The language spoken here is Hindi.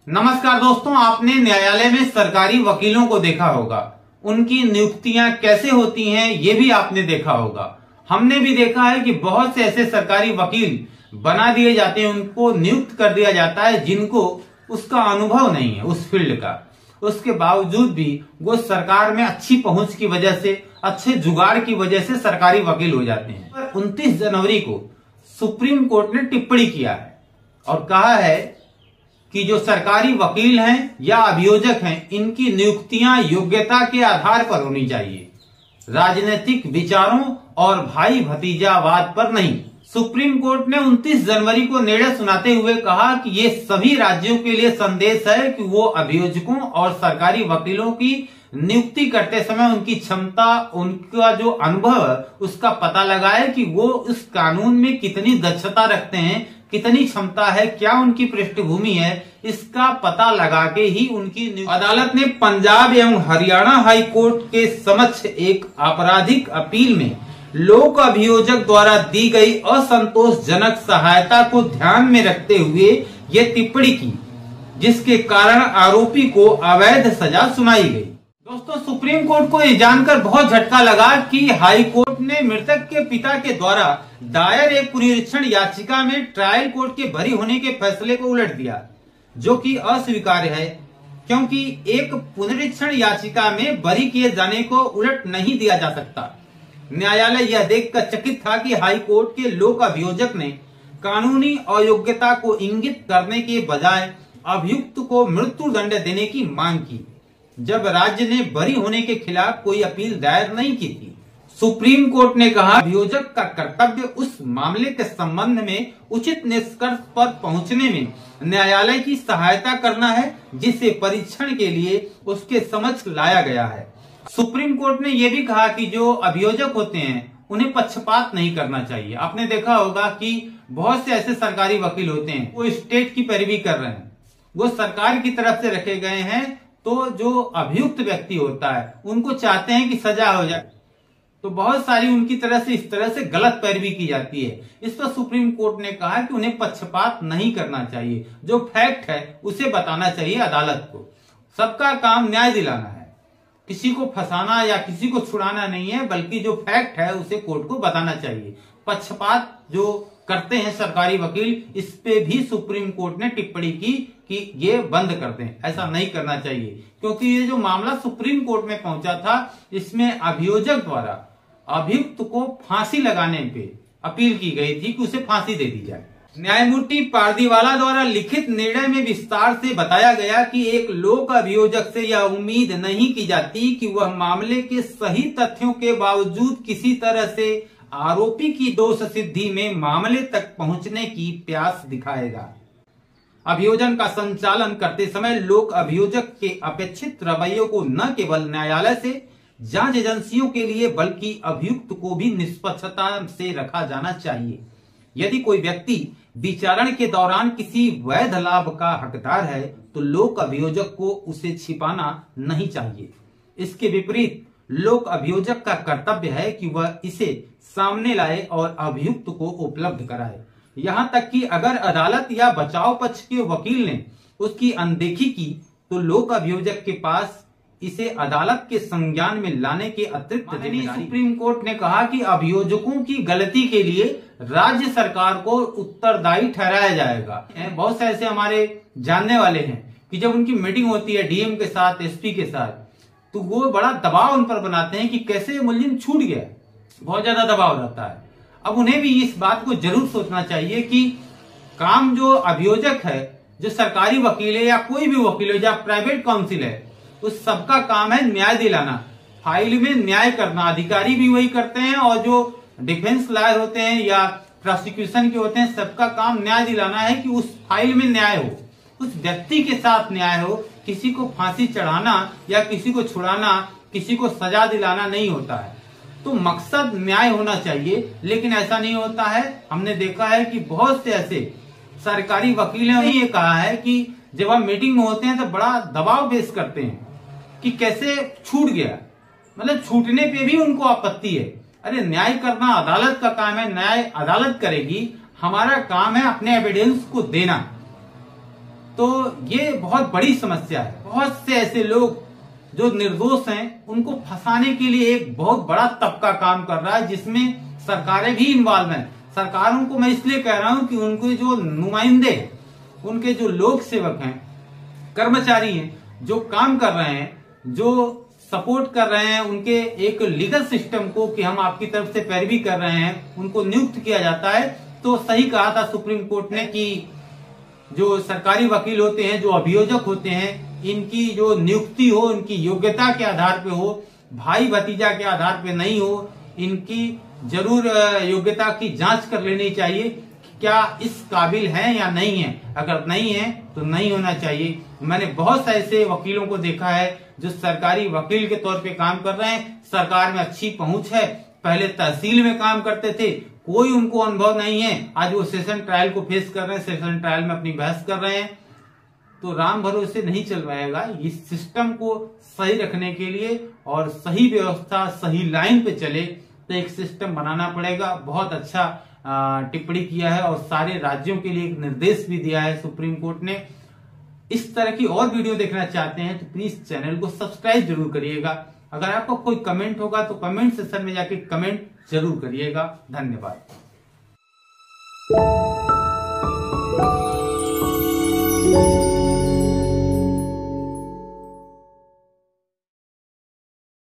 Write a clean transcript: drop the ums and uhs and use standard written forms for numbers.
नमस्कार दोस्तों, आपने न्यायालय में सरकारी वकीलों को देखा होगा। उनकी नियुक्तियां कैसे होती हैं ये भी आपने देखा होगा। हमने भी देखा है कि बहुत से ऐसे सरकारी वकील बना दिए जाते हैं, उनको नियुक्त कर दिया जाता है जिनको उसका अनुभव नहीं है उस फील्ड का। उसके बावजूद भी वो सरकार में अच्छी पहुंच की वजह से, अच्छे जुगाड़ की वजह से सरकारी वकील हो जाते हैं। 29 जनवरी को सुप्रीम कोर्ट ने टिप्पणी किया है और कहा है कि जो सरकारी वकील हैं या अभियोजक हैं, इनकी नियुक्तियां योग्यता के आधार पर होनी चाहिए, राजनीतिक विचारों और भाई भतीजावाद पर नहीं। सुप्रीम कोर्ट ने 29 जनवरी को निर्णय सुनाते हुए कहा कि ये सभी राज्यों के लिए संदेश है कि वो अभियोजकों और सरकारी वकीलों की नियुक्ति करते समय उनकी क्षमता, उनका जो अनुभव है उसका पता लगाए कि वो उस कानून में कितनी दक्षता रखते हैं, कितनी क्षमता है, क्या उनकी पृष्ठभूमि है, इसका पता लगा के ही उनकी। अदालत ने पंजाब एवं हरियाणा हाई कोर्ट के समक्ष एक आपराधिक अपील में लोक अभियोजक द्वारा दी गई असंतोषजनक सहायता को ध्यान में रखते हुए ये टिप्पणी की, जिसके कारण आरोपी को अवैध सजा सुनाई गई। दोस्तों, सुप्रीम कोर्ट को ये जानकर बहुत झटका लगा कि हाई कोर्ट ने मृतक के पिता के द्वारा दायर एक पुनरीक्षण याचिका में ट्रायल कोर्ट के बरी होने के फैसले को उलट दिया, जो कि अस्वीकार्य है, क्योंकि एक पुनरीक्षण याचिका में बरी किए जाने को उलट नहीं दिया जा सकता। न्यायालय यह देखकर चकित था कि हाई कोर्ट के लोक अभियोजक ने कानूनी अयोग्यता को इंगित करने के बजाय अभियुक्त को मृत्यु दंड देने की मांग की, जब राज्य ने बरी होने के खिलाफ कोई अपील दायर नहीं की थी। सुप्रीम कोर्ट ने कहा, अभियोजक का कर्तव्य उस मामले के संबंध में उचित निष्कर्ष पर पहुंचने में न्यायालय की सहायता करना है, जिसे परीक्षण के लिए उसके समक्ष लाया गया है। सुप्रीम कोर्ट ने यह भी कहा कि जो अभियोजक होते हैं उन्हें पक्षपात नहीं करना चाहिए। आपने देखा होगा कि बहुत से ऐसे सरकारी वकील होते हैं, वो स्टेट की पैरवी कर रहे हैं, वो सरकार की तरफ से रखे गए हैं, तो जो अभियुक्त व्यक्ति होता है उनको चाहते हैं कि सजा हो जाए, तो बहुत सारी उनकी तरह से इस तरह से गलत पैरवी की जाती है। इस पर सुप्रीम कोर्ट ने कहा कि उन्हें पक्षपात नहीं करना चाहिए, जो फैक्ट है उसे बताना चाहिए अदालत को। सबका काम न्याय दिलाना है, किसी को फंसाना या किसी को छुड़ाना नहीं है, बल्कि जो फैक्ट है उसे कोर्ट को बताना चाहिए। पक्षपात जो करते हैं सरकारी वकील, इस पे भी सुप्रीम कोर्ट ने टिप्पणी की कि ये बंद कर दें, ऐसा नहीं करना चाहिए, क्योंकि ये जो मामला सुप्रीम कोर्ट में पहुंचा था, इसमें अभियोजक द्वारा अभियुक्त को फांसी लगाने पे अपील की गई थी कि उसे फांसी दे दी जाए। न्यायमूर्ति पारदीवाला द्वारा लिखित निर्णय में विस्तार से बताया गया कि एक लोक अभियोजक से यह उम्मीद नहीं की जाती कि वह मामले के सही तथ्यों के बावजूद किसी तरह से आरोपी की दोष सिद्धि में मामले तक पहुंचने की प्यास दिखाएगा। अभियोजन का संचालन करते समय लोक अभियोजक के अपेक्षित रवैये को न केवल न्यायालय से, जांच एजेंसियों के लिए, बल्कि अभियुक्त को भी निष्पक्षता से रखा जाना चाहिए। यदि कोई व्यक्ति विचारण के दौरान किसी वैध लाभ का हकदार है, तो लोक अभियोजक को उसे छिपाना नहीं चाहिए। इसके विपरीत लोक अभियोजक का कर्तव्य है कि वह इसे सामने लाए और अभियुक्त को उपलब्ध कराए। यहां तक कि अगर अदालत या बचाव पक्ष के वकील ने उसकी अनदेखी की, तो लोक अभियोजक के पास इसे अदालत के संज्ञान में लाने के अतिरिक्त जिम्मेदारी। सुप्रीम कोर्ट ने कहा कि अभियोजकों की गलती के लिए राज्य सरकार को उत्तरदायी ठहराया जाएगा। बहुत से ऐसे हमारे जानने वाले हैं कि जब उनकी मीटिंग होती है डीएम के साथ, एसपी के साथ, तो वो बड़ा दबाव उन पर बनाते हैं कि कैसे मुलजिम छूट गया, बहुत ज्यादा दबाव रहता है। अब उन्हें भी इस बात को जरूर सोचना चाहिए कि काम जो अभियोजक है, जो सरकारी वकील है या कोई भी वकील है या प्राइवेट काउंसिल है, उस सबका काम है न्याय दिलाना, फाइल में न्याय करना। अधिकारी भी वही करते हैं और जो डिफेंस लॉयर होते हैं या प्रोसिक्यूशन के होते हैं, सबका काम न्याय दिलाना है कि उस फाइल में न्याय हो, उस व्यक्ति के साथ न्याय हो। किसी को फांसी चढ़ाना या किसी को छुड़ाना, किसी को सजा दिलाना नहीं होता है। तो मकसद न्याय होना चाहिए, लेकिन ऐसा नहीं होता है। हमने देखा है कि बहुत से ऐसे सरकारी वकीलों ने ये कहा है कि जब हम मीटिंग में होते हैं तो बड़ा दबाव पेश करते हैं कि कैसे छूट गया, मतलब छूटने पे भी उनको आपत्ति है। अरे न्याय करना अदालत का काम है, न्याय अदालत करेगी, हमारा काम है अपने एविडेंस को देना। तो ये बहुत बड़ी समस्या है। बहुत से ऐसे लोग जो निर्दोष हैं उनको फंसाने के लिए एक बहुत बड़ा तबका काम कर रहा है, जिसमें सरकारें भी इन्वॉल्व हैं। सरकारों को मैं इसलिए कह रहा हूं कि उनके जो नुमाइंदे, उनके जो लोक सेवक हैं, कर्मचारी हैं, जो काम कर रहे हैं, जो सपोर्ट कर रहे हैं उनके एक लीगल सिस्टम को कि हम आपकी तरफ से पैरवी कर रहे हैं, उनको नियुक्त किया जाता है। तो सही कहा था सुप्रीम कोर्ट ने कि जो सरकारी वकील होते हैं, जो अभियोजक होते हैं, इनकी जो नियुक्ति हो इनकी योग्यता के आधार पे हो, भाई भतीजा के आधार पे नहीं हो। इनकी जरूर योग्यता की जांच कर लेनी चाहिए कि क्या इस काबिल है या नहीं है। अगर नहीं है तो नहीं होना चाहिए। मैंने बहुत से ऐसे वकीलों को देखा है जो सरकारी वकील के तौर पे काम कर रहे हैं, सरकार में अच्छी पहुंच है, पहले तहसील में काम करते थे, कोई उनको अनुभव नहीं है, आज वो सेशन ट्रायल को फेस कर रहे हैं, सेशन ट्रायल में अपनी बहस कर रहे हैं। तो राम भरोसे नहीं चल पाएगा। इस सिस्टम को सही रखने के लिए और सही व्यवस्था सही लाइन पे चले तो एक सिस्टम बनाना पड़ेगा। बहुत अच्छा टिप्पणी किया है और सारे राज्यों के लिए एक निर्देश भी दिया है सुप्रीम कोर्ट ने। इस तरह की और वीडियो देखना चाहते हैं तो प्लीज चैनल को सब्सक्राइब जरूर करिएगा। अगर आपका कोई कमेंट होगा तो कमेंट सेक्शन में जाके कमेंट जरूर करिएगा। धन्यवाद।